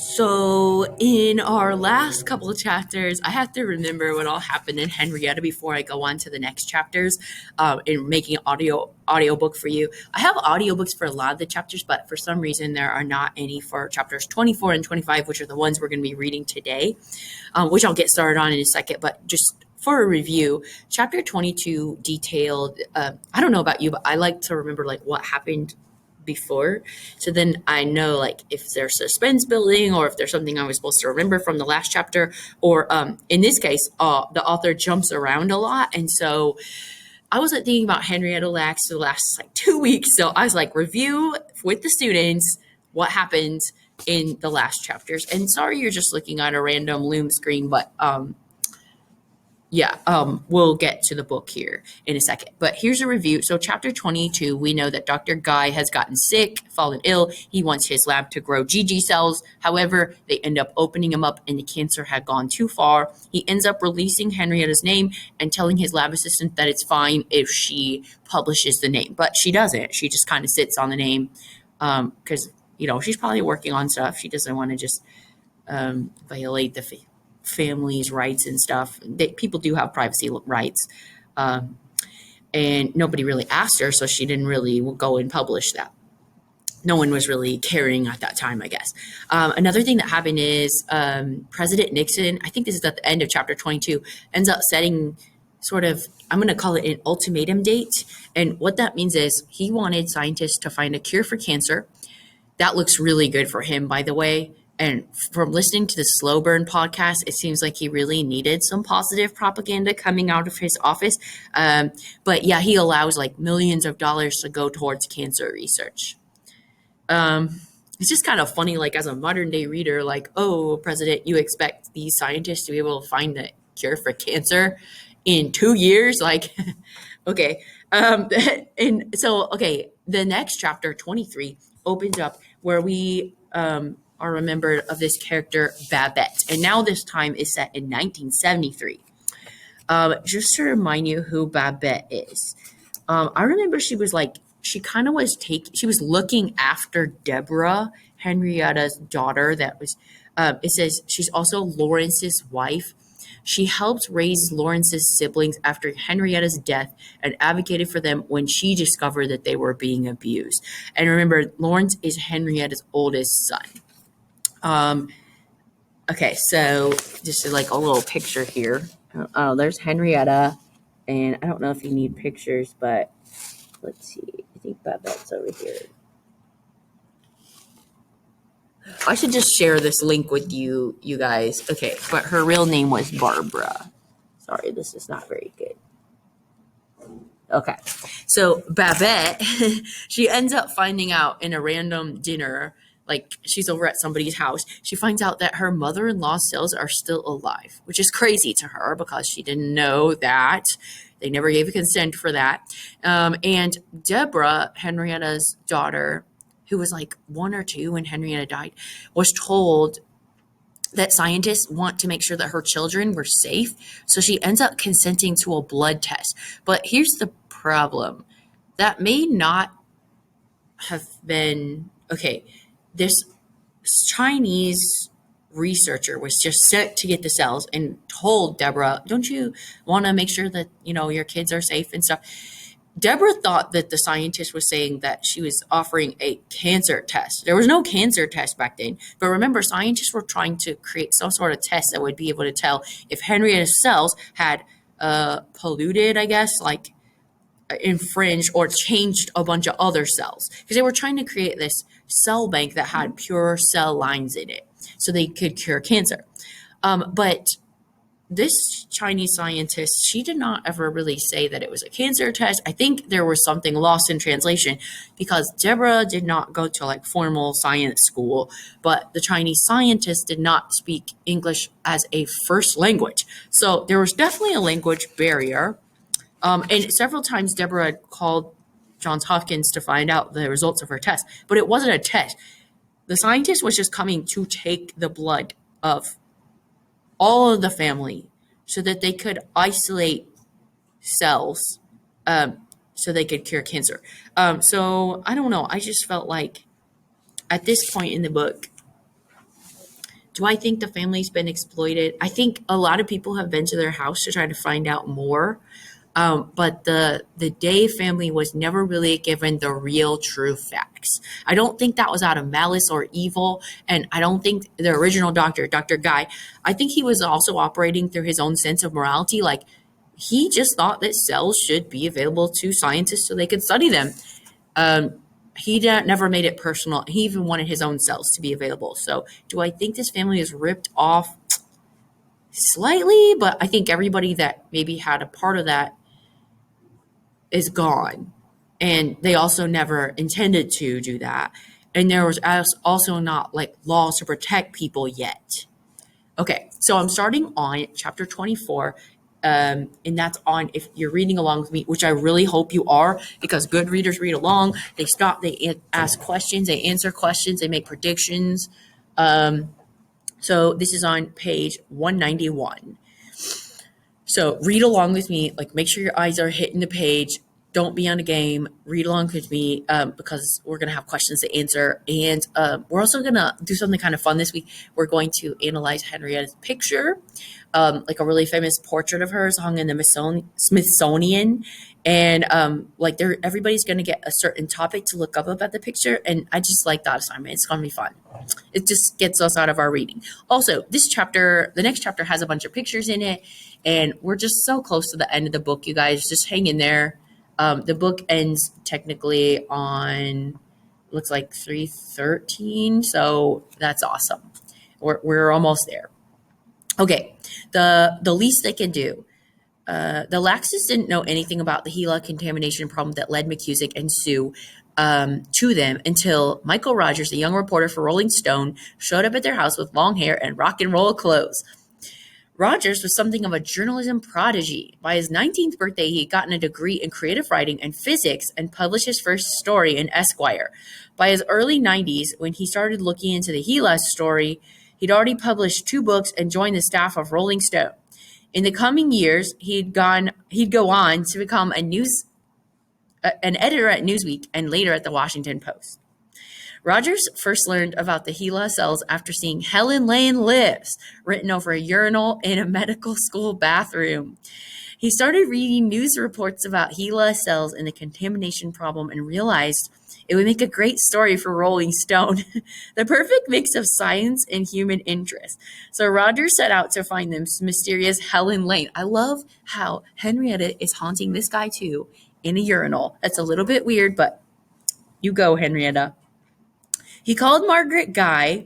So, in our last couple of chapters, I have to remember what all happened in Henrietta before I go on to the next chapters in making an audiobook for you. I have audiobooks for a lot of the chapters, but for some reason, there are not any for chapters 24 and 25, which are the ones we're going to be reading today, which I'll get started on in a second. But just for a review, chapter 22 detailed, I don't know about you, but I like to remember like what happened before, so then I know like if there's suspense building or if there's something I was supposed to remember from the last chapter, or in this case the author jumps around a lot, and so I wasn't thinking about Henrietta Lacks for the last like 2 weeks, so I was like, review with the students what happened in the last chapters. And sorry you're just looking at a random loom screen, but we'll get to the book here in a second. But here's a review. So chapter 22, we know that Dr. Guy has gotten sick, fallen ill. He wants his lab to grow GG cells. However, they end up opening him up and the cancer had gone too far. He ends up releasing Henrietta's name and telling his lab assistant that it's fine if she publishes the name. But she doesn't. She just kind of sits on the name because, she's probably working on stuff. She doesn't want to just violate the family's rights and stuff. People do have privacy rights, and nobody really asked her, so she didn't really go and publish that. No one was really caring at that time, I guess. Another thing that happened is President Nixon, I think this is at the end of chapter 22, ends up setting sort of, I'm going to call it an ultimatum date. And what that means is he wanted scientists to find a cure for cancer. That looks really good for him, by the way. And from listening to the Slow Burn podcast, it seems like he really needed some positive propaganda coming out of his office. But yeah, he allows like millions of dollars to go towards cancer research. It's just kind of funny, like as a modern day reader, like, oh, President, you expect these scientists to be able to find the cure for cancer in 2 years? Like, okay. And so, okay, the next chapter, 23, opens up where we are remembered of this character, Babette. And now this time is set in 1973. Just to remind you who Babette is. I remember she was looking after Deborah, Henrietta's daughter. It says she's also Lawrence's wife. She helped raise Lawrence's siblings after Henrietta's death and advocated for them when she discovered that they were being abused. And remember, Lawrence is Henrietta's oldest son. Okay, so just like a little picture here. There's Henrietta, and I don't know if you need pictures, but let's see. I think Babette's over here. I should just share this link with you guys. Okay, but her real name was Barbara. Sorry, this is not very good. Okay, so Babette, she ends up finding out in a random dinner, like she's over at somebody's house, she finds out that her mother-in-law's cells are still alive, which is crazy to her because she didn't know that. They never gave a consent for that. And Deborah, Henrietta's daughter, who was like 1 or 2 when Henrietta died, was told that scientists want to make sure that her children were safe. So she ends up consenting to a blood test. But here's the problem. That may not have been, okay, this Chinese researcher was just sent to get the cells and told Deborah, don't you want to make sure that, your kids are safe and stuff? Deborah thought that the scientist was saying that she was offering a cancer test. There was no cancer test back then. But remember, scientists were trying to create some sort of test that would be able to tell if Henrietta's cells had polluted, I guess, like infringed or changed a bunch of other cells. Because they were trying to create this cell bank that had pure cell lines in it so they could cure cancer. But this Chinese scientist, she did not ever really say that it was a cancer test. I think there was something lost in translation because Deborah did not go to like formal science school, but the Chinese scientist did not speak English as a first language. So there was definitely a language barrier. And several times Deborah had called Johns Hopkins to find out the results of her test, but it wasn't a test. The scientist was just coming to take the blood of all of the family so that they could isolate cells so they could cure cancer. So I don't know. I just felt like at this point in the book, Do I think the family's been exploited? I think a lot of people have been to their house to try to find out more. But the Day family was never really given the real true facts. I don't think that was out of malice or evil, and I don't think the original doctor, Dr. Guy, I think he was also operating through his own sense of morality. Like he just thought that cells should be available to scientists so they could study them. Um, never made it personal. He even wanted his own cells to be available. So, do I think this family is ripped off? Slightly, but I think everybody that maybe had a part of that is gone. And they also never intended to do that. And there was also not like laws to protect people yet. Okay, so I'm starting on chapter 24. And that's on, if you're reading along with me, which I really hope you are, because good readers read along. They stop, they ask questions, they answer questions, they make predictions. So this is on page 191. So read along with me, like make sure your eyes are hitting the page. Don't be on a game. Read along with me because we're going to have questions to answer. And we're also going to do something kind of fun this week. We're going to analyze Henrietta's picture, like a really famous portrait of hers hung in the Smithsonian. And everybody's going to get a certain topic to look up about the picture. And I just like that assignment. It's going to be fun. It just gets us out of our reading. Also, the next chapter has a bunch of pictures in it. And we're just so close to the end of the book, you guys. Just hang in there. The book ends technically on, looks like 313. So that's awesome. We're almost there. Okay. The least they can do. The Laxes didn't know anything about the Gila contamination problem that led McCusick and Sue to them until Michael Rogers, a young reporter for Rolling Stone, showed up at their house with long hair and rock and roll clothes. Rogers was something of a journalism prodigy. By his 19th birthday, he had gotten a degree in creative writing and physics and published his first story in Esquire. By his early 90s, when he started looking into the Gila story, he'd already published 2 books and joined the staff of Rolling Stone. In the coming years, he'd go on to become an editor at Newsweek and later at the Washington Post. Rogers first learned about the Gila cells after seeing Helen Lane Lives written over a urinal in a medical school bathroom. He started reading news reports about Gila cells and the contamination problem and realized it would make a great story for Rolling Stone, the perfect mix of science and human interest. So Rogers set out to find this mysterious Helen Lane. I love how Henrietta is haunting this guy too in a urinal. That's a little bit weird, but you go, Henrietta. He called Margaret Guy,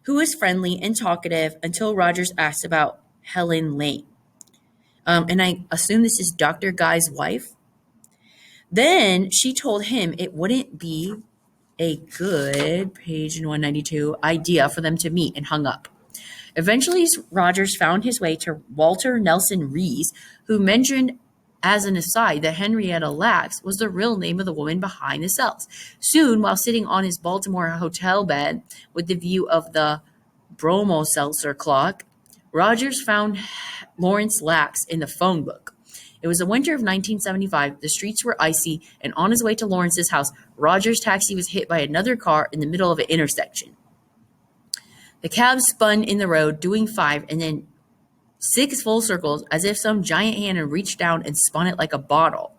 who was friendly and talkative, until Rogers asked about Helen Lane. And I assume this is Dr. Guy's wife. Then she told him it wouldn't be a good, page 192, idea for them to meet, and hung up. Eventually, Rogers found his way to Walter Nelson Rees, who mentioned as an aside that Henrietta Lacks was the real name of the woman behind the cells. Soon, while sitting on his Baltimore hotel bed with the view of the Bromo Seltzer clock, Rogers found Lawrence Lacks in the phone book. It was the winter of 1975. The streets were icy, and on his way to Lawrence's house, Rogers' taxi was hit by another car in the middle of an intersection. The cab spun in the road, doing 5 and then 6 full circles, as if some giant hand had reached down and spun it like a bottle.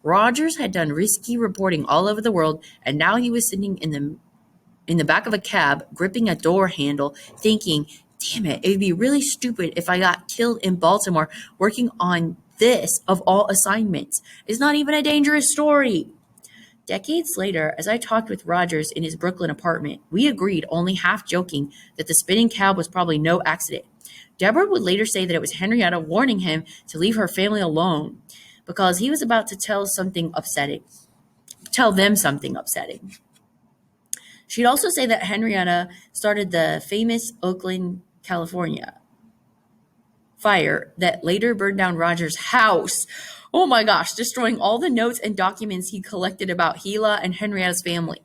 Rogers had done risky reporting all over the world, and now he was sitting in the back of a cab, gripping a door handle, thinking, damn it would be really stupid if I got killed in Baltimore working on this of all assignments. It's not even a dangerous story. Decades later, as I talked with Rogers in his Brooklyn apartment, we agreed, only half joking, that the spinning cab was probably no accident. Deborah would later say that it was Henrietta warning him to leave her family alone because he was about to tell them something upsetting. She'd also say that Henrietta started the famous Oakland, California fire that later burned down Rogers' house. Oh my gosh, destroying all the notes and documents he collected about Gila and Henrietta's family.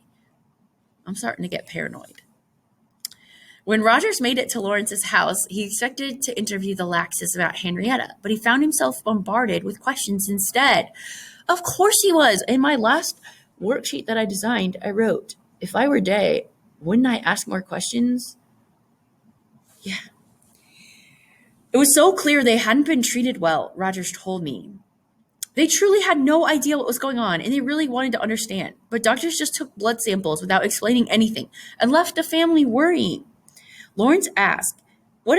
I'm starting to get paranoid. When Rogers made it to Lawrence's house, he expected to interview the Laxes about Henrietta, but he found himself bombarded with questions instead. Of course he was. In my last worksheet that I designed, I wrote, if I were Day, wouldn't I ask more questions? Yeah. It was so clear they hadn't been treated well, Rogers told me. They truly had no idea what was going on, and they really wanted to understand. But doctors just took blood samples without explaining anything and left the family worrying. Lawrence asked, what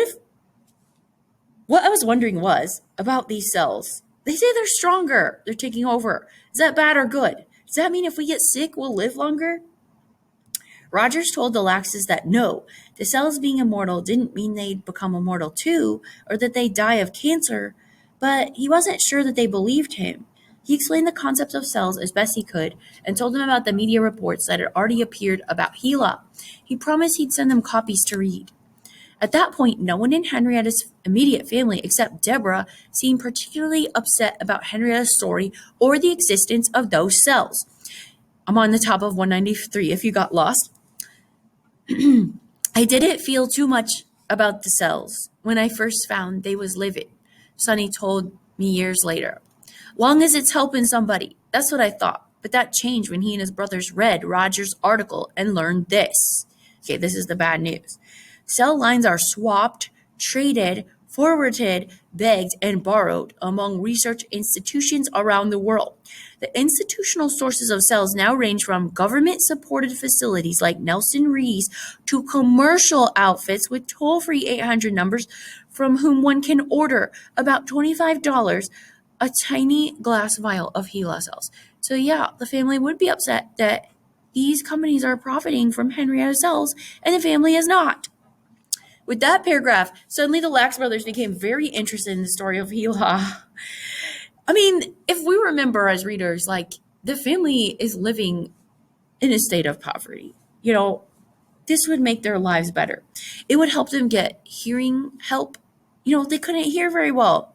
I was wondering was about these cells. They say they're stronger, they're taking over. Is that bad or good? Does that mean if we get sick, we'll live longer? Rogers told the Laxes that no, the cells being immortal didn't mean they'd become immortal too, or that they'd die of cancer, but he wasn't sure that they believed him. He explained the concepts of cells as best he could and told them about the media reports that had already appeared about Gila. He promised he'd send them copies to read. At that point, no one in Henrietta's immediate family except Deborah seemed particularly upset about Henrietta's story or the existence of those cells. I'm on the top of 193 if you got lost. I didn't feel too much about the cells when I first found they was living, Sonny told me years later. Long as it's helping somebody, that's what I thought. But that changed when he and his brothers read Rogers' article and learned this. Okay, this is the bad news. Cell lines are swapped, traded, forwarded, begged, and borrowed among research institutions around the world. The institutional sources of cells now range from government-supported facilities like Nelson Rees to commercial outfits with toll-free 800 numbers from whom one can order about $25 a tiny glass vial of Gila cells. So yeah, the family would be upset that these companies are profiting from Henrietta cells and the family is not. With that paragraph, suddenly the Lax brothers became very interested in the story of Gila. I mean, if we remember as readers, like, the family is living in a state of poverty. This would make their lives better. It would help them get hearing help. They couldn't hear very well.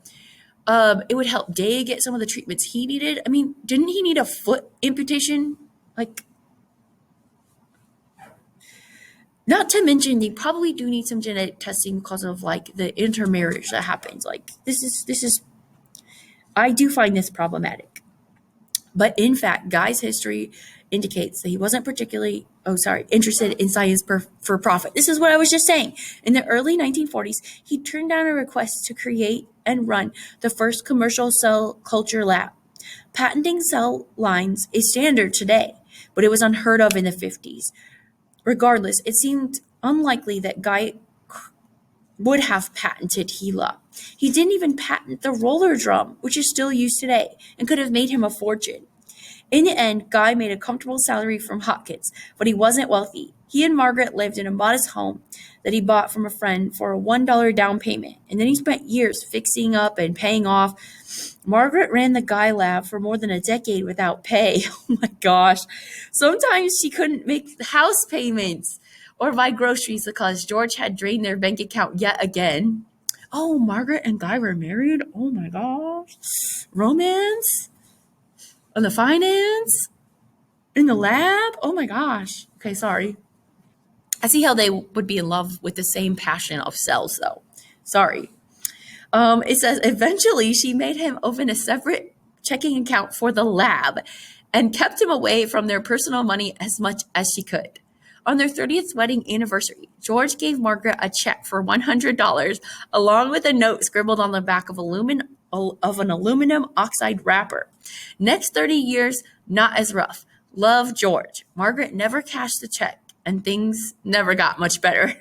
It would help Day get some of the treatments he needed. I mean, didn't he need a foot amputation? Not to mention, they probably do need some genetic testing because of the intermarriage that happens. This is. I do find this problematic. But in fact, Guy's history indicates that he wasn't particularly, interested in science for profit. This is what I was just saying. In the early 1940s, he turned down a request to create and run the first commercial cell culture lab. Patenting cell lines is standard today, but it was unheard of in the 50s. Regardless, it seemed unlikely that Guy would have patented Gila. He didn't even patent the roller drum, which is still used today, and could have made him a fortune. In the end, Guy made a comfortable salary from Hopkins, but he wasn't wealthy. He and Margaret lived in a modest home that he bought from a friend for a $1 down payment, and then he spent years fixing up and paying off. Margaret ran the Guy lab for more than a decade without pay. Oh my gosh. Sometimes she couldn't make the house payments or buy groceries because George had drained their bank account yet again. Oh, Margaret and Guy were married? Oh my gosh. Romance? On the finance? In the lab? Oh my gosh. Okay, sorry. I see how they would be in love with the same passion of cells, though. Sorry. It says, eventually she made him open a separate checking account for the lab and kept him away from their personal money as much as she could. On their 30th wedding anniversary, George gave Margaret a check for $100 along with a note scribbled on the back of an aluminum oxide wrapper. Next 30 years, not as rough. Love, George. Margaret never cashed the check, and things never got much better.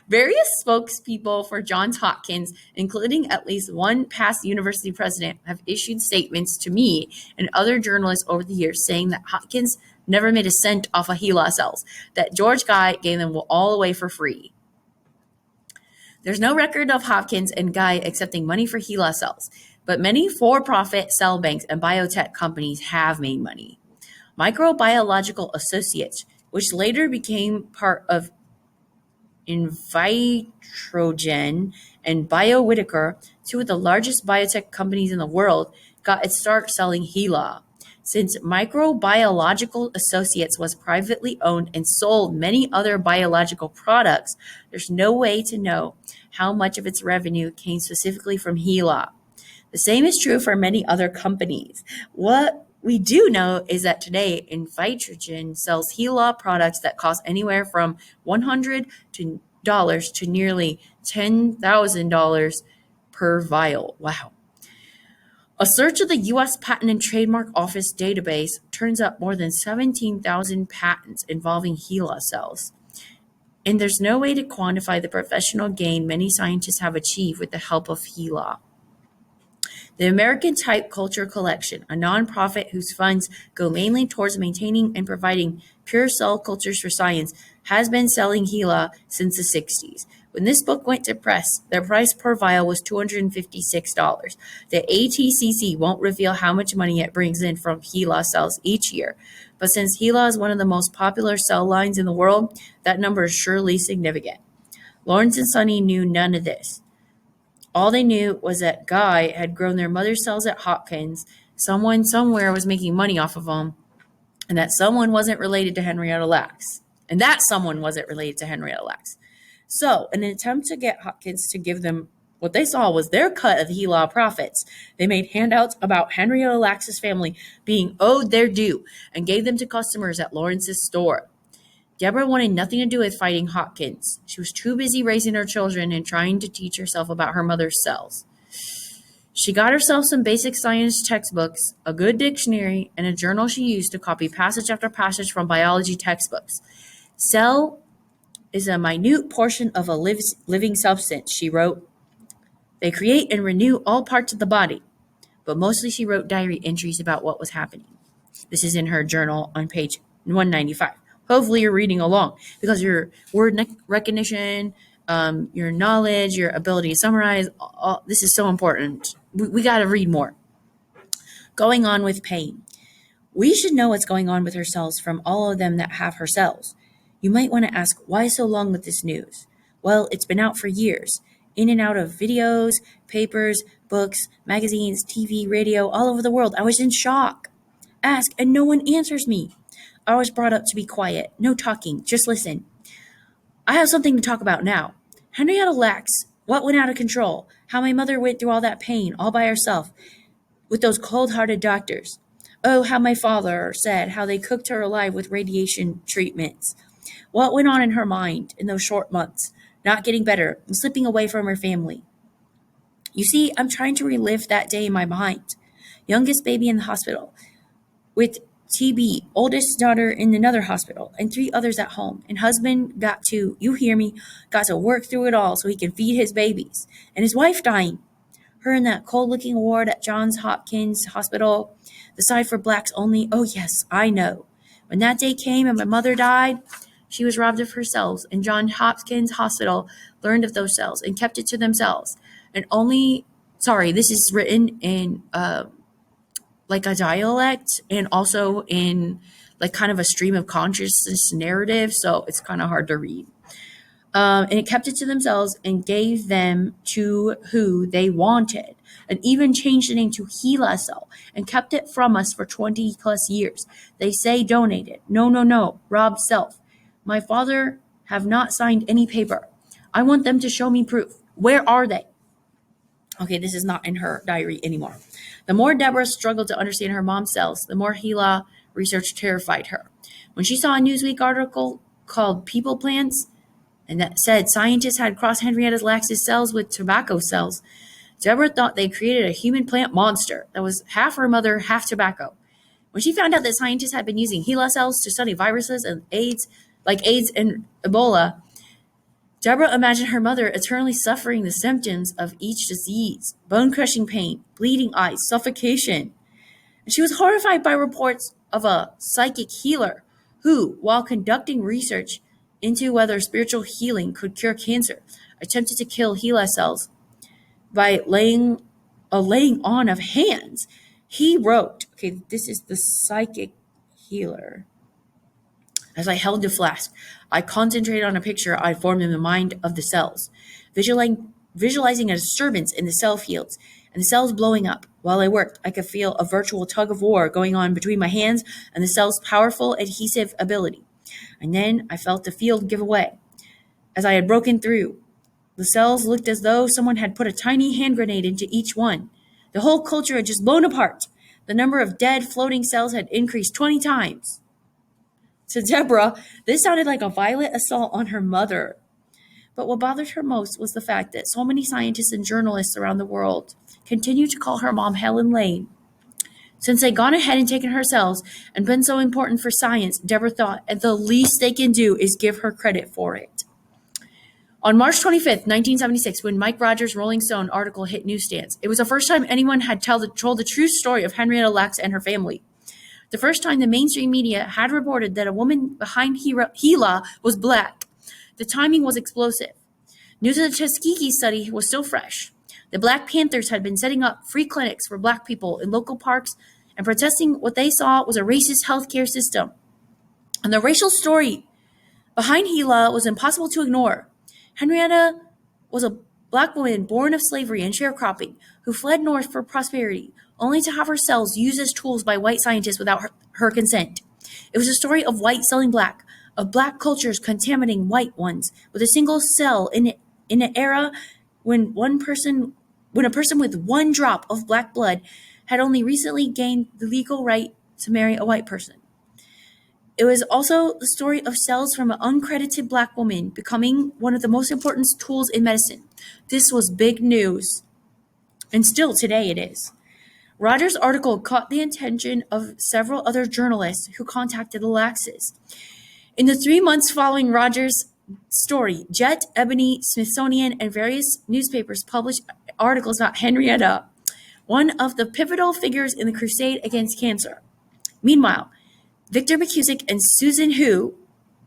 Various spokespeople for Johns Hopkins, including at least one past university president, have issued statements to me and other journalists over the years saying that Hopkins never made a cent off of Gila cells, that George Guy gave them all away for free. There's no record of Hopkins and Guy accepting money for Gila cells, but many for-profit cell banks and biotech companies have made money. Microbiological Associates, which later became part of Invitrogen and BioWhitaker, two of the largest biotech companies in the world, got its start selling Gila. Since Microbiological Associates was privately owned and sold many other biological products, there's no way to know how much of its revenue came specifically from Gila. The same is true for many other companies. What we do know is that today, Invitrogen sells Gila products that cost anywhere from $100 to to nearly $10,000 per vial. Wow. A search of the U.S. Patent and Trademark Office database turns up more than 17,000 patents involving HeLa cells. And there's no way to quantify the professional gain many scientists have achieved with the help of HeLa. The American Type Culture Collection, a nonprofit whose funds go mainly towards maintaining and providing pure cell cultures for science, has been selling HeLa since the 60s. When this book went to press, their price per vial was $256. The ATCC won't reveal how much money it brings in from HeLa cells each year, but since HeLa is one of the most popular cell lines in the world, that number is surely significant. Lawrence and Sonny knew none of this. All they knew was that Guy had grown their mother's cells at Hopkins, someone somewhere was making money off of them, and that someone wasn't related to Henrietta Lacks. And that someone wasn't related to Henrietta Lacks. So, in an attempt to get Hopkins to give them what they saw was their cut of the HeLa profits, they made handouts about Henrietta Lacks' family being owed their due and gave them to customers at Lawrence's store. Deborah wanted nothing to do with fighting Hopkins. She was too busy raising her children and trying to teach herself about her mother's cells. She got herself some basic science textbooks, a good dictionary, and a journal she used to copy passage after passage from biology textbooks. Cell is a minute portion of a living substance, she wrote. They create and renew all parts of the body. But mostly she wrote diary entries about what was happening. This is in her journal on page 195. Hopefully you're reading along because your word recognition, your knowledge, your ability to summarize, this is so important. We got to read more. Going on with pain. We should know what's going on with her cells from all of them that have her cells. You might want to ask, why so long with this news? Well, it's been out for years. In and out of videos, papers, books, magazines, TV, radio, all over the world. I was in shock. Ask, and no one answers me. I was brought up to be quiet. No talking. Just listen. I have something to talk about now. Henrietta Lacks. What went out of control? How my mother went through all that pain all by herself with those cold-hearted doctors. Oh, how my father said how they cooked her alive with radiation treatments. What went on in her mind in those short months? Not getting better and slipping away from her family. You see, I'm trying to relive that day in my mind. Youngest baby in the hospital with TB, oldest daughter in another hospital, and 3 others at home. And husband got to, you hear me, got to work through it all so he can feed his babies. And his wife dying. Her in that cold-looking ward at Johns Hopkins Hospital. The side for blacks only. Oh, yes, I know. When that day came and my mother died, she was robbed of her cells. And Johns Hopkins Hospital learned of those cells and kept it to themselves. And this is written in like a dialect and also in like kind of a stream of consciousness narrative. So it's kind of hard to read. And it kept it to themselves and gave them to who they wanted, and even changed the name to HeLa cell and kept it from us for 20 plus years. They say donated. No. Rob self. My father have not signed any paper. I want them to show me proof. Where are they? Okay, this is not in her diary anymore. The more Deborah struggled to understand her mom's cells, the more HeLa research terrified her. When she saw a Newsweek article called People Plants, and that said scientists had crossed Henrietta Lacks' cells with tobacco cells, Deborah thought they created a human plant monster that was half her mother, half tobacco. When she found out that scientists had been using HeLa cells to study viruses and AIDS, like AIDS and Ebola, Deborah imagined her mother eternally suffering the symptoms of each disease, bone-crushing pain, bleeding eyes, suffocation. And she was horrified by reports of a psychic healer who, while conducting research into whether spiritual healing could cure cancer, attempted to kill HeLa cells by laying on of hands. He wrote, okay, this is the psychic healer. As I held the flask, I concentrated on a picture I formed in the mind of the cells, visualizing a disturbance in the cell fields and the cells blowing up. While I worked, I could feel a virtual tug of war going on between my hands and the cell's powerful adhesive ability. And then I felt the field give away. As I had broken through, the cells looked as though someone had put a tiny hand grenade into each one. The whole culture had just blown apart. The number of dead floating cells had increased 20 times. To Deborah, this sounded like a violent assault on her mother. But what bothered her most was the fact that so many scientists and journalists around the world continued to call her mom Helen Lane. Since they'd gone ahead and taken her cells and been so important for science, Deborah thought, and the least they can do is give her credit for it. On March 25th, 1976, when Mike Rogers' Rolling Stone article hit newsstands, it was the first time anyone had told the true story of Henrietta Lacks and her family. The first time the mainstream media had reported that a woman behind Gila was black. The timing was explosive. News of the Tuskegee study was still fresh. The Black Panthers had been setting up free clinics for black people in local parks and protesting what they saw was a racist healthcare system. And the racial story behind Gila was impossible to ignore. Henrietta was a black woman born of slavery and sharecropping who fled north for prosperity, only to have her cells used as tools by white scientists without her consent. It was a story of white selling black, of black cultures contaminating white ones with a single cell in an era when a person with one drop of black blood had only recently gained the legal right to marry a white person. It was also the story of cells from an uncredited black woman becoming one of the most important tools in medicine. This was big news, and still today it is. Rogers' article caught the attention of several other journalists who contacted the Laxes. In the 3 months following Rogers' story, Jet, Ebony, Smithsonian, and various newspapers published articles about Henrietta, one of the pivotal figures in the crusade against cancer. Meanwhile, Victor McCusick and Susan Hu,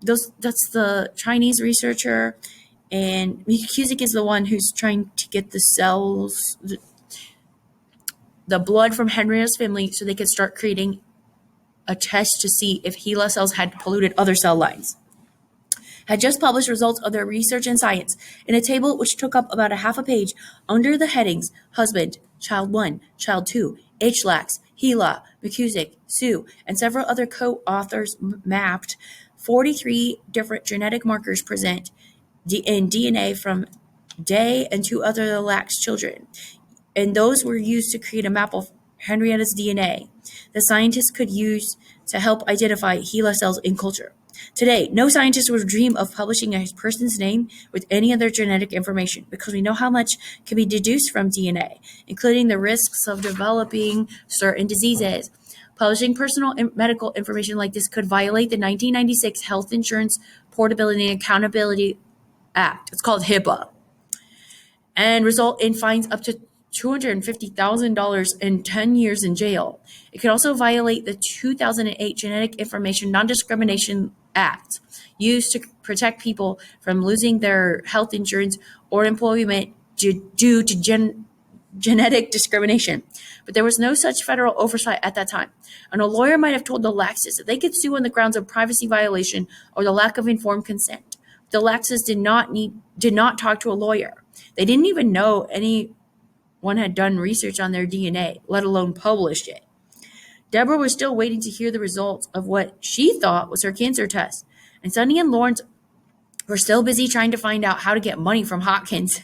that's the Chinese researcher, and McCusick is the one who's trying to get the cells, the blood from Henrietta's family so they could start creating a test to see if HeLa cells had polluted other cell lines, had just published results of their research in Science in a table which took up about a half a page under the headings Husband, Child 1, Child 2, HLAX, HeLa, McCusick, Sue, and several other co-authors mapped 43 different genetic markers present in DNA from Day and 2 other Lax children. And those were used to create a map of Henrietta's DNA that scientists could use to help identify HeLa cells in culture. Today, no scientist would dream of publishing a person's name with any other genetic information because we know how much can be deduced from DNA, including the risks of developing certain diseases. Publishing personal medical information like this could violate the 1996 Health Insurance Portability and Accountability Act. It's called HIPAA, and result in fines up to $250,000 and 10 years in jail. It could also violate the 2008 Genetic Information Non-Discrimination Act, used to protect people from losing their health insurance or employment due to genetic discrimination. But there was no such federal oversight at that time, and a lawyer might have told the Laxes that they could sue on the grounds of privacy violation or the lack of informed consent. The Laxes did not talk to a lawyer. They didn't even know anyone had done research on their DNA, let alone published it. Deborah was still waiting to hear the results of what she thought was her cancer test, and Sonny and Lawrence were still busy trying to find out how to get money from Hopkins.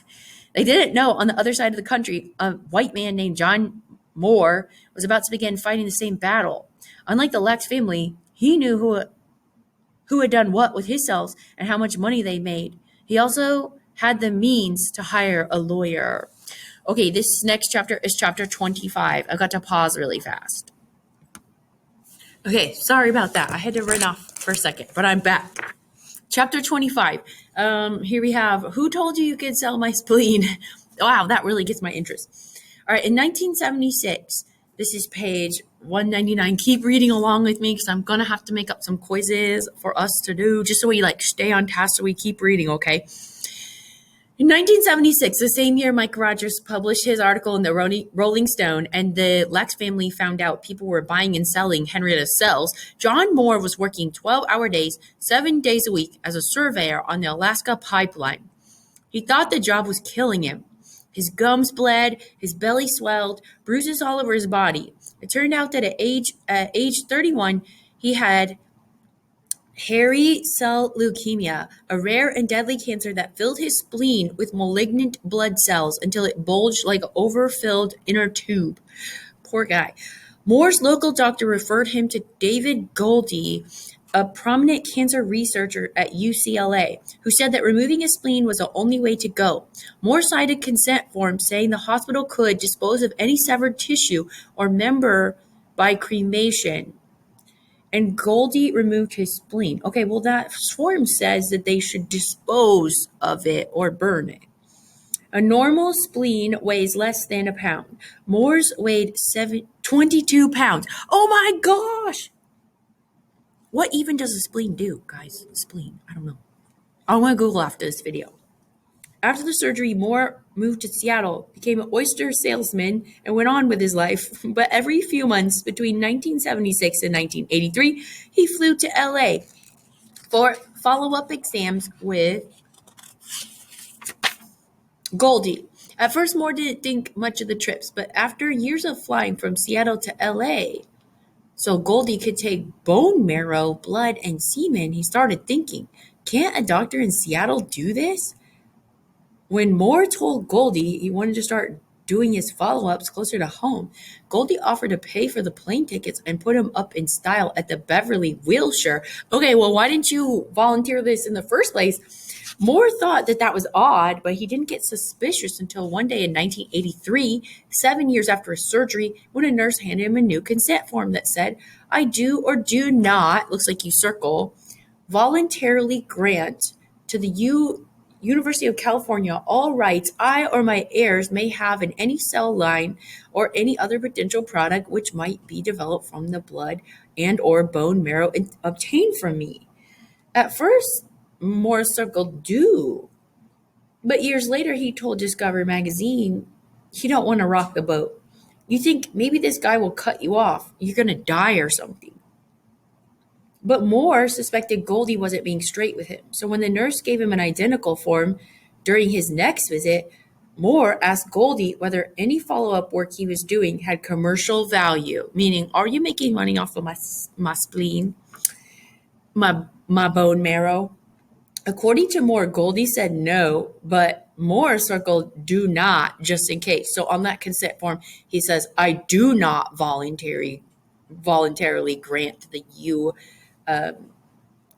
They didn't know on the other side of the country, a white man named John Moore was about to begin fighting the same battle. Unlike the Lax family, he knew who had done what with his cells and how much money they made. He also had the means to hire a lawyer. Okay, this next chapter is chapter 25. I got to pause really fast. Okay, sorry about that. I had to run off for a second, but I'm back. Chapter 25. Here we have, who told you could sell my spleen? Wow, that really gets my interest. All right, in 1976, this is page 199. Keep reading along with me because I'm going to have to make up some quizzes for us to do just so we stay on task so we keep reading, okay? In 1976, the same year Mike Rogers published his article in the Rolling Stone and the Lax family found out people were buying and selling Henrietta's cells, John Moore was working 12-hour days, 7 days a week as a surveyor on the Alaska pipeline. He thought the job was killing him. His gums bled, his belly swelled, bruises all over his body. It turned out that at age 31, he had hairy cell leukemia, a rare and deadly cancer that filled his spleen with malignant blood cells until it bulged like an overfilled inner tube. Poor guy. Moore's local doctor referred him to David Goldie, a prominent cancer researcher at UCLA, who said that removing his spleen was the only way to go. Moore cited consent forms saying the hospital could dispose of any severed tissue or member by cremation. And Goldie removed his spleen. Okay, well, that form says that they should dispose of it or burn it. A normal spleen weighs less than a pound. Moore's weighed 22 pounds. Oh my gosh! What even does a spleen do, guys? Spleen, I don't know. I want to Google after this video. After the surgery, Moore moved to Seattle, became an oyster salesman, and went on with his life. But every few months, between 1976 and 1983, he flew to LA for follow-up exams with Goldie. At first, Moore didn't think much of the trips, but after years of flying from Seattle to LA, so Goldie could take bone marrow, blood, and semen, he started thinking, can't a doctor in Seattle do this? When Moore told Goldie he wanted to start doing his follow-ups closer to home, Goldie offered to pay for the plane tickets and put him up in style at the Beverly Wilshire. Okay, well, why didn't you volunteer this in the first place? Moore thought that was odd, but he didn't get suspicious until one day in 1983, 7 years after his surgery, when a nurse handed him a new consent form that said, I do or do not, looks like you circle, voluntarily grant to the University of California all rights I or my heirs may have in any cell line or any other potential product which might be developed from the blood and or bone marrow obtained from me. At first, Moore circled do, but years later he told Discovery magazine, you don't want to rock the boat. You think maybe this guy will cut you off. You're going to die or something. But Moore suspected Goldie wasn't being straight with him. So when the nurse gave him an identical form during his next visit, Moore asked Goldie whether any follow-up work he was doing had commercial value, meaning, are you making money off of my spleen, my bone marrow? According to Moore, Goldie said no, but Moore circled do not just in case. So on that consent form, he says, I do not voluntarily grant the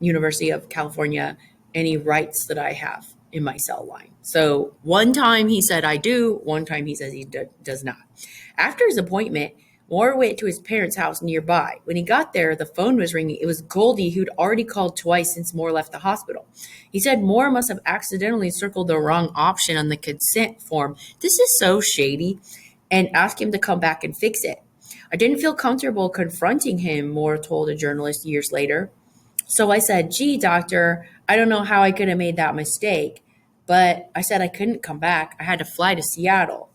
University of California any rights that I have in my cell line. So one time he said I do, one time he says he does not. After his appointment, Moore went to his parents' house nearby. When he got there, the phone was ringing. It was Goldie, who'd already called twice since Moore left the hospital. He said Moore must have accidentally circled the wrong option on the consent form. This is so shady, and asked him to come back and fix it. I didn't feel comfortable confronting him, Moore told a journalist years later. So I said, gee, doctor, I don't know how I could have made that mistake, but I said I couldn't come back. I had to fly to Seattle.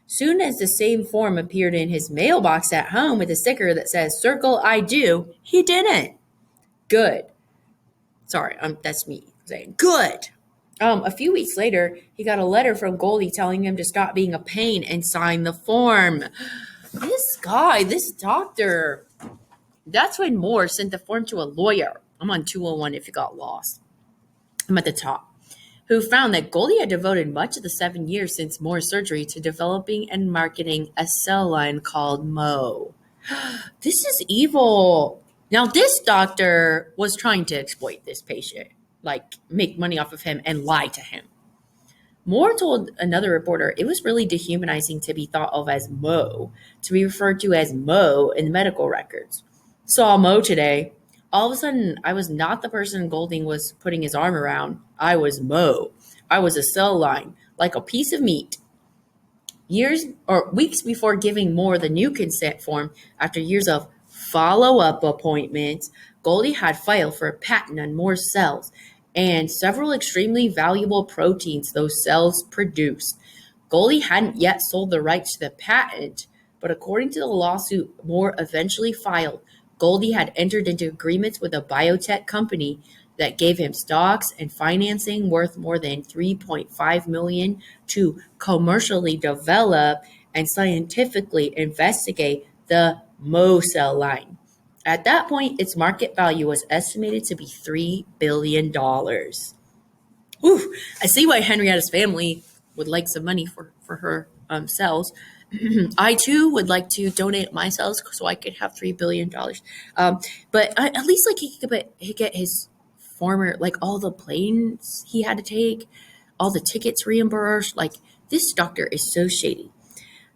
Soon as the same form appeared in his mailbox at home with a sticker that says, circle I do, he didn't. Good. Sorry, that's me saying good. A few weeks later, he got a letter from Goldie telling him to stop being a pain and sign the form. This doctor, that's when Moore sent the form to a lawyer. I'm on 201 if you got lost. I'm at the top. Who found that Goldie had devoted much of the 7 years since Moore's surgery to developing and marketing a cell line called Mo. This is evil. Now, this doctor was trying to exploit this patient, like make money off of him and lie to him. Moore told another reporter it was really dehumanizing to be thought of as Mo, to be referred to as Mo in the medical records. Saw Mo today. All of a sudden, I was not the person Golding was putting his arm around. I was Mo. I was a cell line, like a piece of meat. Years or weeks before giving Moore the new consent form, after years of follow-up appointments, Goldie had filed for a patent on Moore's cells and several extremely valuable proteins those cells produce. Goldie hadn't yet sold the rights to the patent, but according to the lawsuit Moore eventually filed, Goldie had entered into agreements with a biotech company that gave him stocks and financing worth more than $3.5 million to commercially develop and scientifically investigate the Mo cell line. At that point, its market value was estimated to be $3 billion. Ooh, I see why Henrietta's family would like some money for her cells. I too would like to donate my cells so I could have $3 billion. But at least like he could get his former like all the planes he had to take, all the tickets reimbursed. Like this doctor is so shady.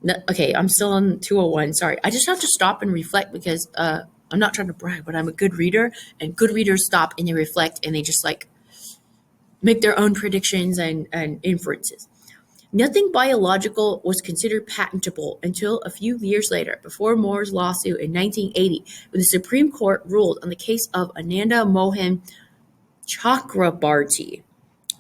No, okay, I'm still on 201. Sorry, I just have to stop and reflect because I'm not trying to brag, but I'm a good reader, and good readers stop and they reflect and they just like make their own predictions and inferences. Nothing biological was considered patentable until a few years later, before Moore's lawsuit in 1980, when the Supreme Court ruled on the case of Ananda Mohan Chakrabarty,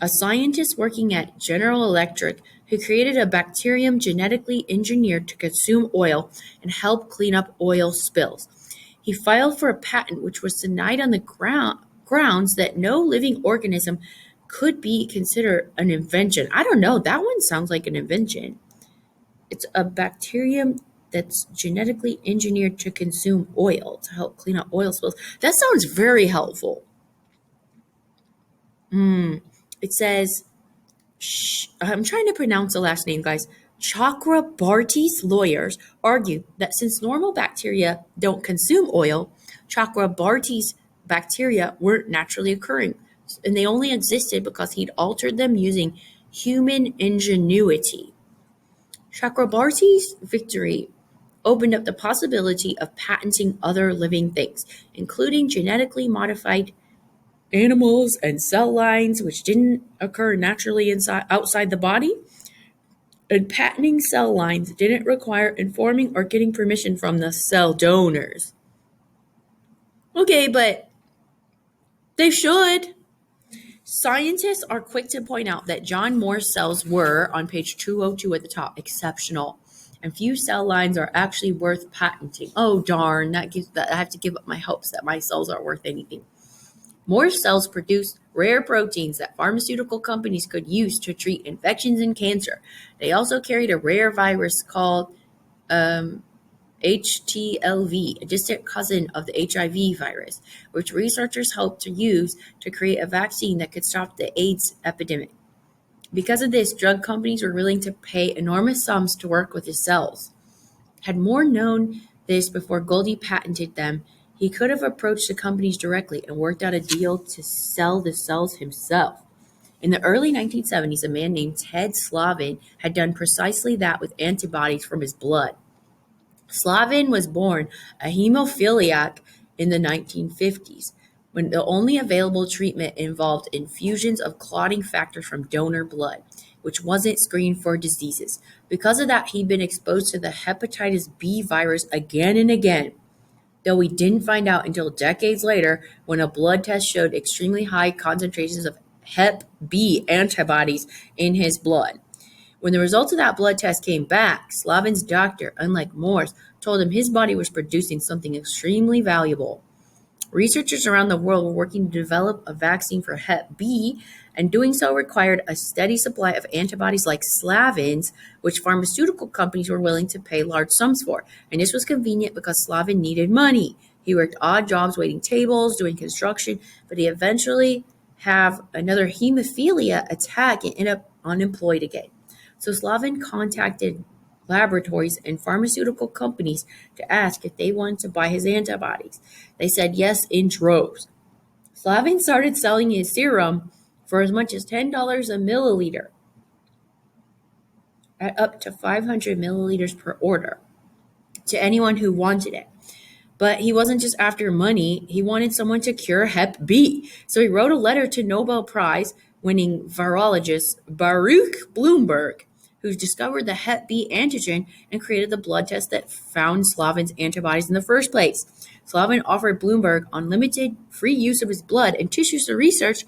a scientist working at General Electric who created a bacterium genetically engineered to consume oil and help clean up oil spills. He filed for a patent which was denied on the grounds that no living organism could be considered an invention. I don't know. That one sounds like an invention. It's a bacterium that's genetically engineered to consume oil to help clean up oil spills. That sounds very helpful. It says, I'm trying to pronounce the last name, guys. Chakrabarty's lawyers argue that since normal bacteria don't consume oil, Chakrabarty's bacteria weren't naturally occurring, and they only existed because he'd altered them using human ingenuity. Chakrabarty's victory opened up the possibility of patenting other living things, including genetically modified animals and cell lines which didn't occur naturally outside the body, and patenting cell lines didn't require informing or getting permission from the cell donors. Okay, but they should. Scientists are quick to point out that John Moore's cells were, on page 202 at the top, exceptional, and few cell lines are actually worth patenting. Oh darn, I have to give up my hopes that my cells are worth anything. Moore's cells produced rare proteins that pharmaceutical companies could use to treat infections and cancer. They also carried a rare virus called HTLV, a distant cousin of the HIV virus, which researchers hoped to use to create a vaccine that could stop the AIDS epidemic. Because of this, drug companies were willing to pay enormous sums to work with his cells. Had Moore known this before Goldie patented them, he could have approached the companies directly and worked out a deal to sell the cells himself. In the early 1970s, a man named Ted Slavin had done precisely that with antibodies from his blood. Slavin was born a hemophiliac in the 1950s, when the only available treatment involved infusions of clotting factor from donor blood, which wasn't screened for diseases. Because of that, he'd been exposed to the hepatitis B virus again and again, though we didn't find out until decades later when a blood test showed extremely high concentrations of Hep B antibodies in his blood. When the results of that blood test came back, Slavin's doctor, unlike Moore's, told him his body was producing something extremely valuable. Researchers around the world were working to develop a vaccine for Hep B, and doing so required a steady supply of antibodies like Slavin's, which pharmaceutical companies were willing to pay large sums for. And this was convenient because Slavin needed money. He worked odd jobs waiting tables, doing construction, but he eventually have another hemophilia attack and end up unemployed again. So Slavin contacted laboratories and pharmaceutical companies to ask if they wanted to buy his antibodies. They said yes in droves. Slavin started selling his serum for as much as $10 a milliliter at up to 500 milliliters per order to anyone who wanted it. But he wasn't just after money. He wanted someone to cure Hep B. So he wrote a letter to Nobel Prize winning virologist Baruch Blumberg, who discovered the Hep B antigen and created the blood test that found Slavin's antibodies in the first place. Slavin offered Blumberg unlimited free use of his blood and tissues to research,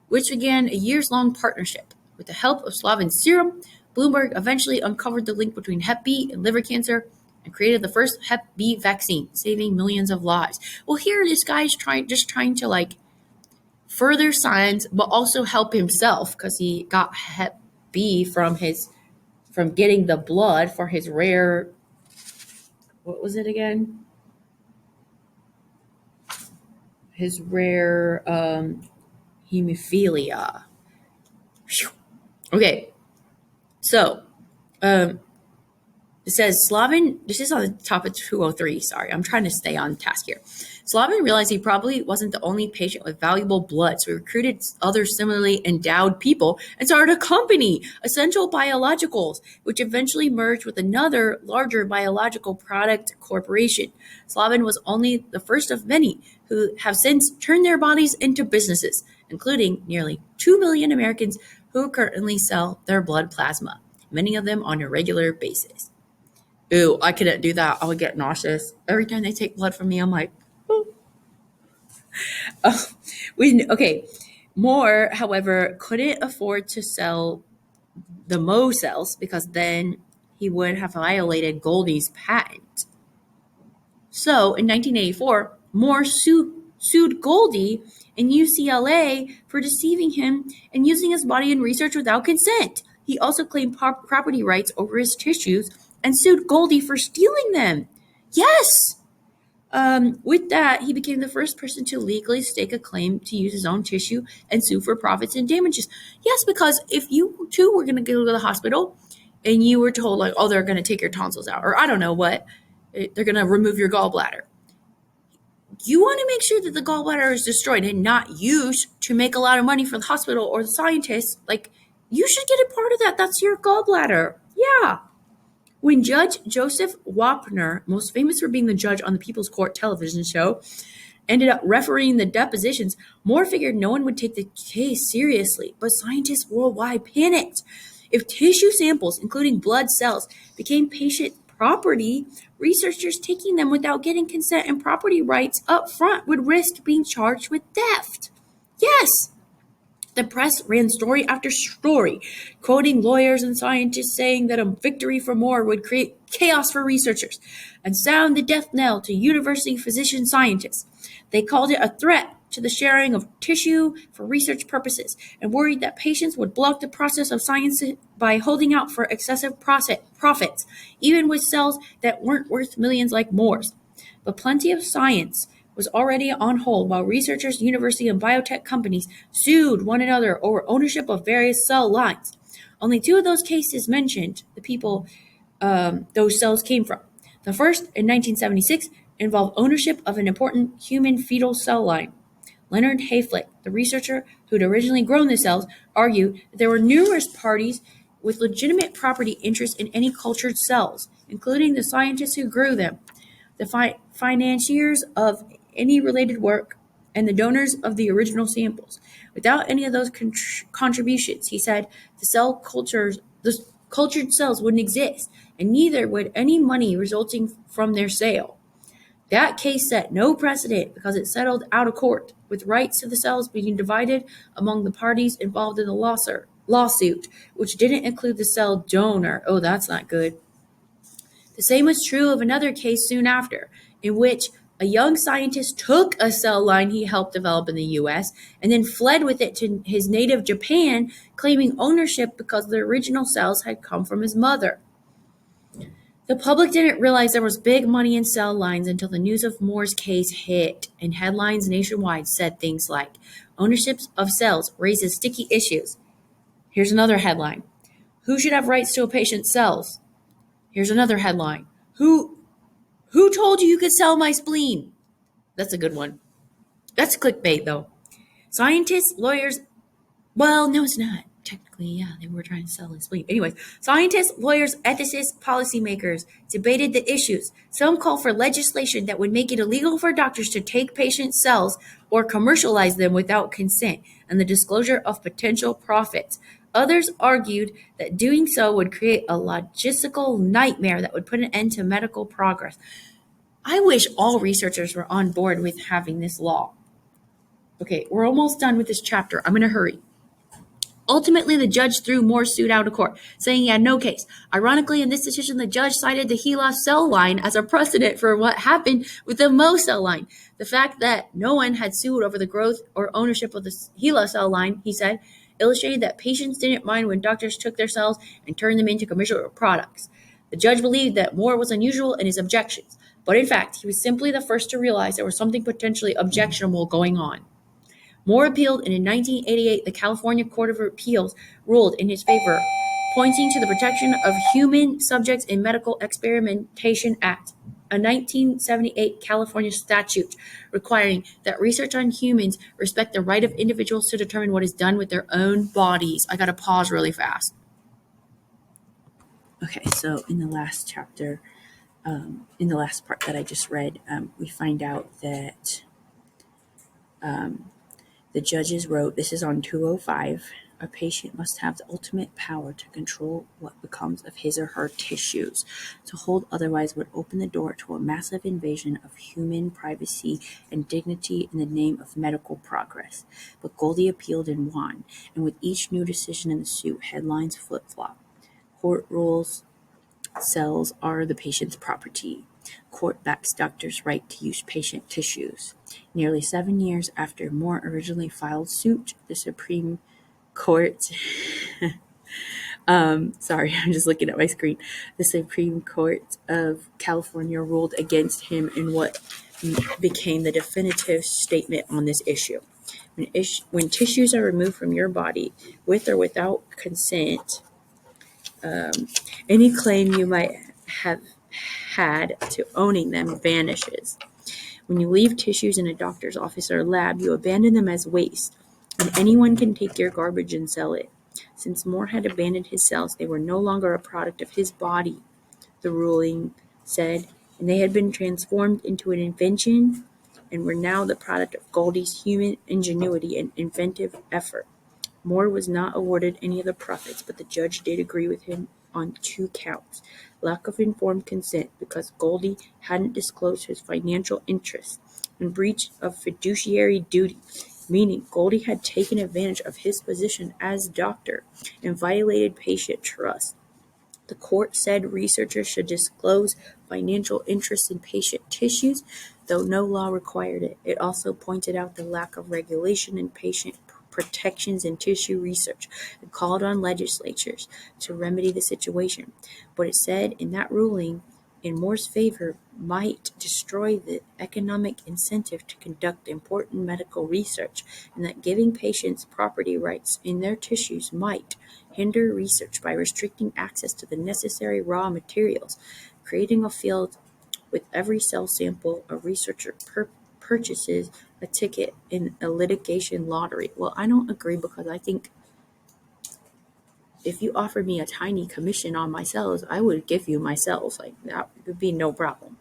which began a years-long partnership. With the help of Slavin's serum, Blumberg eventually uncovered the link between Hep B and liver cancer and created the first Hep B vaccine, saving millions of lives. Well, here this guy's trying to like further science, but also help himself because he got Hep B from getting the blood for his rare, what was it again? His rare hemophilia. Whew. Okay, so It says Slavin, this is on the top of 203. Sorry, I'm trying to stay on task here. Slavin realized he probably wasn't the only patient with valuable blood, so he recruited other similarly endowed people and started a company, Essential Biologicals, which eventually merged with another larger biological product corporation. Slavin was only the first of many who have since turned their bodies into businesses, including nearly 2 million Americans who currently sell their blood plasma, many of them on a regular basis. Ew, I couldn't do that. I would get nauseous. Every time they take blood from me, I'm like, oh. Okay. Moore, however, couldn't afford to sell the Mo cells because then he would have violated Goldie's patent. So in 1984, Moore sued Goldie in UCLA for deceiving him and using his body in research without consent. He also claimed property rights over his tissues and sued Goldie for stealing them. Yes! With that, he became the first person to legally stake a claim to use his own tissue and sue for profits and damages. Yes, because if you too were going to go to the hospital and you were told, like, oh, they're going to take your tonsils out, or I don't know what, they're going to remove your gallbladder. You want to make sure that the gallbladder is destroyed and not used to make a lot of money for the hospital or the scientists. Like, you should get a part of that. That's your gallbladder. Yeah. When Judge Joseph Wapner, most famous for being the judge on the People's Court television show, ended up refereeing the depositions, Moore figured no one would take the case seriously, but scientists worldwide panicked. If tissue samples, including blood cells, became patient property, researchers taking them without getting consent and property rights up front would risk being charged with theft. Yes! The press ran story after story, quoting lawyers and scientists saying that a victory for Moore would create chaos for researchers and sound the death knell to university physician scientists. They called it a threat to the sharing of tissue for research purposes and worried that patients would block the process of science by holding out for excessive profits, even with cells that weren't worth millions like Moore's. But plenty of science was already on hold while researchers, university, and biotech companies sued one another over ownership of various cell lines. Only two of those cases mentioned the people those cells came from. The first, in 1976, involved ownership of an important human fetal cell line. Leonard Hayflick, the researcher who'd originally grown the cells, argued that there were numerous parties with legitimate property interest in any cultured cells, including the scientists who grew them, the financiers of any related work, and the donors of the original samples. Without any of those contributions, he said, the cultured cells wouldn't exist, and neither would any money resulting from their sale. That case set no precedent because it settled out of court, with rights to the cells being divided among the parties involved in the lawsuit, which didn't include the cell donor. Oh, that's not good. The same was true of another case soon after, in which a young scientist took a cell line he helped develop in the U.S. and then fled with it to his native Japan, claiming ownership because the original cells had come from his mother. The public didn't realize there was big money in cell lines until the news of Moore's case hit, and headlines nationwide said things like, ownership of cells raises sticky issues. Here's another headline. Who should have rights to a patient's cells? Here's another headline. Who told you could sell my spleen? That's a good one. That's clickbait, though. Scientists, lawyers, well, no, it's not. Technically, yeah, they were trying to sell his spleen. Anyways, scientists, lawyers, ethicists, policymakers debated the issues. Some call for legislation that would make it illegal for doctors to take patient cells or commercialize them without consent and the disclosure of potential profits. Others argued that doing so would create a logistical nightmare that would put an end to medical progress. I wish all researchers were on board with having this law. Okay, we're almost done with this chapter. I'm going to hurry. Ultimately, the judge threw Moore's suit out of court, saying he had no case. Ironically, in this decision, the judge cited the HeLa cell line as a precedent for what happened with the Mo cell line. The fact that no one had sued over the growth or ownership of the HeLa cell line, he said, illustrated that patients didn't mind when doctors took their cells and turned them into commercial products. The judge believed that Moore was unusual in his objections, but in fact, he was simply the first to realize there was something potentially objectionable going on. Moore appealed, and in 1988, the California Court of Appeals ruled in his favor, pointing to the Protection of Human Subjects in Medical Experimentation Act, a 1978 California statute requiring that research on humans respect the right of individuals to determine what is done with their own bodies. I gotta pause really fast. Okay, so in the last chapter, in the last part that I just read, we find out that the judges wrote, this is on 205, a patient must have the ultimate power to control what becomes of his or her tissues. To hold otherwise would open the door to a massive invasion of human privacy and dignity in the name of medical progress. But Goldie appealed and won, and with each new decision in the suit, headlines flip-flop. Court rules cells are the patient's property. Court backs doctors' right to use patient tissues. Nearly 7 years after Moore originally filed suit, the Supreme Court sorry, I'm just looking at my screen. The Supreme Court of California ruled against him in what became the definitive statement on this issue. When tissues are removed from your body, with or without consent, any claim you might have had to owning them vanishes. When you leave tissues in a doctor's office or lab, you abandon them as waste, and anyone can take your garbage and sell it. Since Moore had abandoned his cells, they were no longer a product of his body, the ruling said, and they had been transformed into an invention and were now the product of Goldie's human ingenuity and inventive effort. Moore was not awarded any of the profits, but the judge did agree with him on 2 counts. Lack of informed consent because Goldie hadn't disclosed his financial interests, and breach of fiduciary duty, meaning Goldie had taken advantage of his position as doctor and violated patient trust. The court said researchers should disclose financial interests in patient tissues, though no law required it. It also pointed out the lack of regulation in patient protections in tissue research and called on legislatures to remedy the situation. But it said in that ruling, in Moore's favor, might destroy the economic incentive to conduct important medical research, and that giving patients property rights in their tissues might hinder research by restricting access to the necessary raw materials, creating a field with every cell sample a researcher purchases a ticket in a litigation lottery. Well, I don't agree because I think if you offered me a tiny commission on my cells, I would give you my cells. Like, that would be no problem.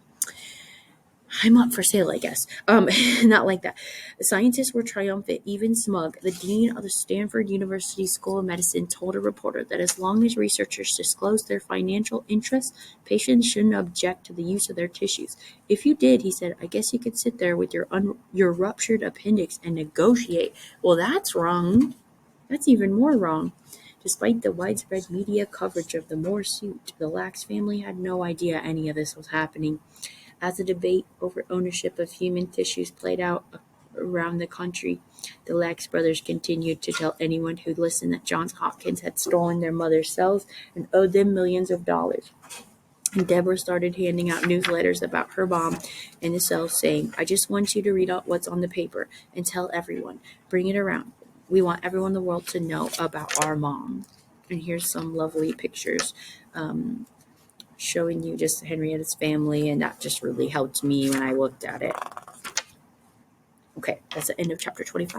I'm up for sale, I guess. Not like that. The scientists were triumphant, even smug. The dean of the Stanford University School of Medicine told a reporter that as long as researchers disclose their financial interests, patients shouldn't object to the use of their tissues. If you did, he said, I guess you could sit there with your ruptured appendix and negotiate. Well, that's wrong. That's even more wrong. Despite the widespread media coverage of the Moore suit, the Lax family had no idea any of this was happening. As the debate over ownership of human tissues played out around the country, the Lax brothers continued to tell anyone who'd listen that Johns Hopkins had stolen their mother's cells and owed them millions of dollars. And Deborah started handing out newsletters about her mom and the cells, saying, I just want you to read out what's on the paper and tell everyone. Bring it around. We want everyone in the world to know about our mom. And here's some lovely pictures showing you just Henrietta's family, and that just really helped me when I looked at it. Okay, that's the end of chapter 25.